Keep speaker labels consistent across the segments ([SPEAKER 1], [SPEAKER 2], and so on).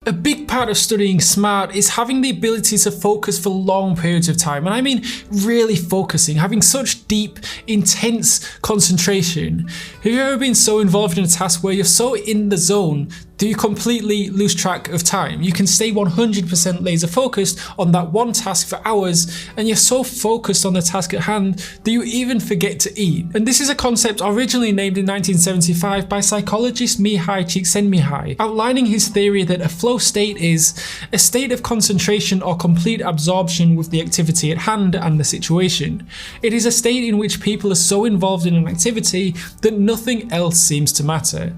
[SPEAKER 1] A big part of studying smart is having the ability to focus for long periods of time. And I mean really focusing, having such deep, intense concentration. Have you ever been so involved in a task where you're so in the zone that you completely lose track of time? You can stay 100% laser focused on that one task for hours, and you're so focused on the task at hand that you even forget to eat. And this is a concept originally named in 1975 by psychologist Mihai Csikszentmihalyi, outlining his theory that a flow state is a state of concentration or complete absorption with the activity at hand and the situation. It is a state in which people are so involved in an activity that nothing else seems to matter.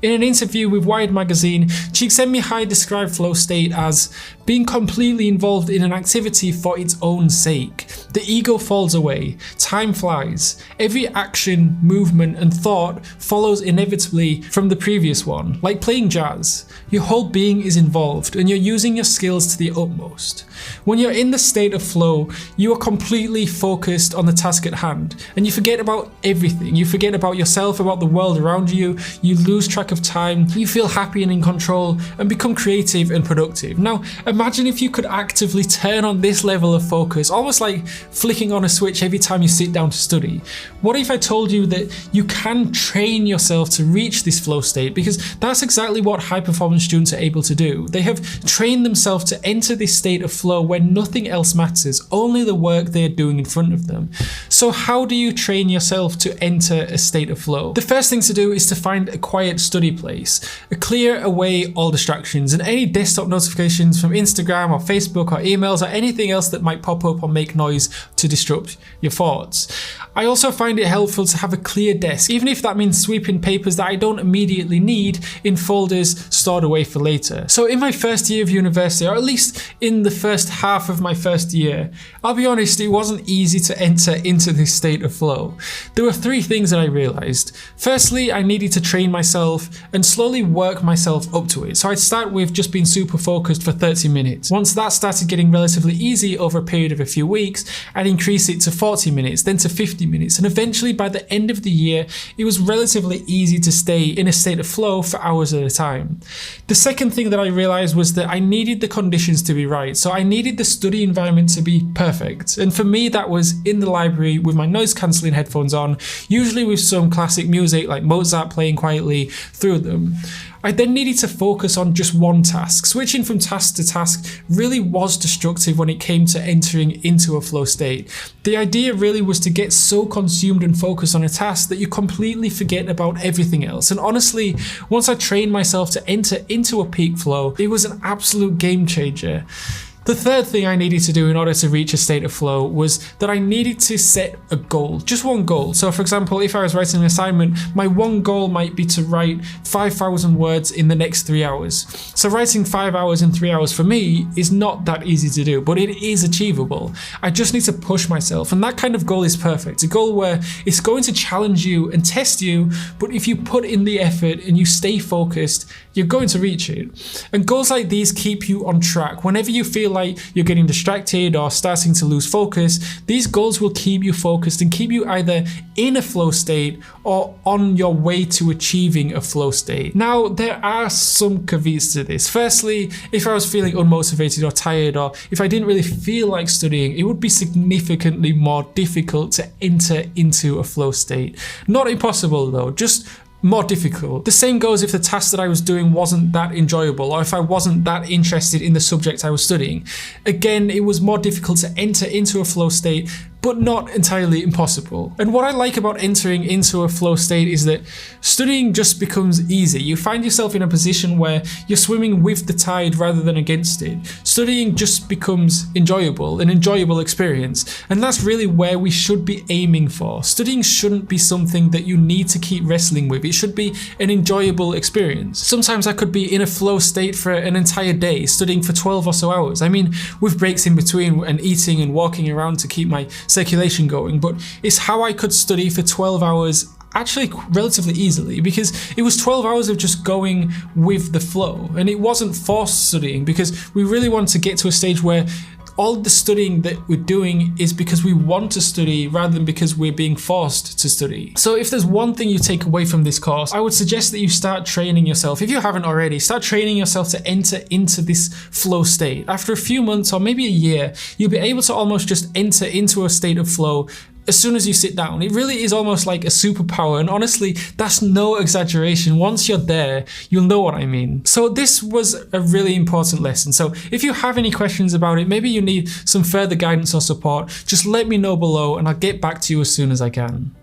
[SPEAKER 1] In an interview with Wired magazine, Csikszentmihalyi described flow state as being completely involved in an activity for its own sake. The ego falls away, time flies, every action, movement and thought follows inevitably from the previous one, like playing jazz. Your whole being is involved and you're using your skills to the utmost. When you're in the state of flow, you are completely focused on the task at hand and you forget about everything. You forget about yourself, about the world around you, you lose track of time, you feel happy and in control and become creative and productive. Now, imagine if you could actively turn on this level of focus, almost like flicking on a switch every time you sit down to study. What if I told you that you can train yourself to reach this flow state? Because that's exactly what high performance students are able to do. They have trained themselves to enter this state of flow where nothing else matters, only the work they are doing in front of them. So how do you train yourself to enter a state of flow? The first thing to do is to find a quiet study place, clear away all distractions and any desktop notifications from Instagram or Facebook or emails or anything else that might pop up or make noise to disrupt your thoughts. I also find it helpful to have a clear desk, even if that means sweeping papers that I don't immediately need in folders stored away for later. So in my first year of university, or at least in the first half of my first year, I'll be honest, it wasn't easy to enter into this state of flow. There were three things that I realized. Firstly, I needed to train myself and slowly work myself up to it. So I'd start with just being super focused for 30 minutes. Once that started getting relatively easy over a period of a few weeks, I'd increase it to 40 minutes, then to 50 minutes. And eventually by the end of the year, it was relatively easy to stay in a state of flow for hours at a time. The second thing that I realized was that I needed the conditions to be right. So I needed the study environment to be perfect. And for me, that was in the library with my noise cancelling headphones on, usually with some classic music like Mozart playing quietly through them. I then needed to focus on just one task. Switching from task to task really was destructive when it came to entering into a flow state. The idea really was to get so consumed and focused on a task that you completely forget about everything else. And honestly, once I trained myself to enter into a peak flow, it was an absolute game changer. The third thing I needed to do in order to reach a state of flow was that I needed to set a goal, just one goal. So for example, if I was writing an assignment, my one goal might be to write 5,000 words in the next 3 hours. So writing 5 hours in 3 hours for me is not that easy to do, but it is achievable. I just need to push myself, and that kind of goal is perfect. A goal where it's going to challenge you and test you, but if you put in the effort and you stay focused, you're going to reach it. And goals like these keep you on track. Whenever you feel like you're getting distracted or starting to lose focus, these goals will keep you focused and keep you either in a flow state or on your way to achieving a flow state. Now, there are some caveats to this. Firstly, if I was feeling unmotivated or tired, or if I didn't really feel like studying, it would be significantly more difficult to enter into a flow state. Not impossible though, just more difficult. The same goes if the task that I was doing wasn't that enjoyable, or if I wasn't that interested in the subject I was studying. Again, it was more difficult to enter into a flow state, but not entirely impossible. And what I like about entering into a flow state is that studying just becomes easy. You find yourself in a position where you're swimming with the tide rather than against it. Studying just becomes enjoyable, an enjoyable experience. And that's really where we should be aiming for. Studying shouldn't be something that you need to keep wrestling with. It should be an enjoyable experience. Sometimes I could be in a flow state for an entire day, studying for 12 or so hours. I mean, with breaks in between and eating and walking around to keep my circulation going, but it's how I could study for 12 hours actually relatively easily, because it was 12 hours of just going with the flow, and it wasn't forced studying, because we really want to get to a stage where all the studying that we're doing is because we want to study rather than because we're being forced to study. So if there's one thing you take away from this course, I would suggest that you start training yourself. If you haven't already, start training yourself to enter into this flow state. After a few months or maybe a year, you'll be able to almost just enter into a state of flow as soon as you sit down. It really is almost like a superpower, and honestly, that's no exaggeration. Once you're there, you'll know what I mean. So this was a really important lesson. So if you have any questions about it, maybe you need some further guidance or support, just let me know below and I'll get back to you as soon as I can.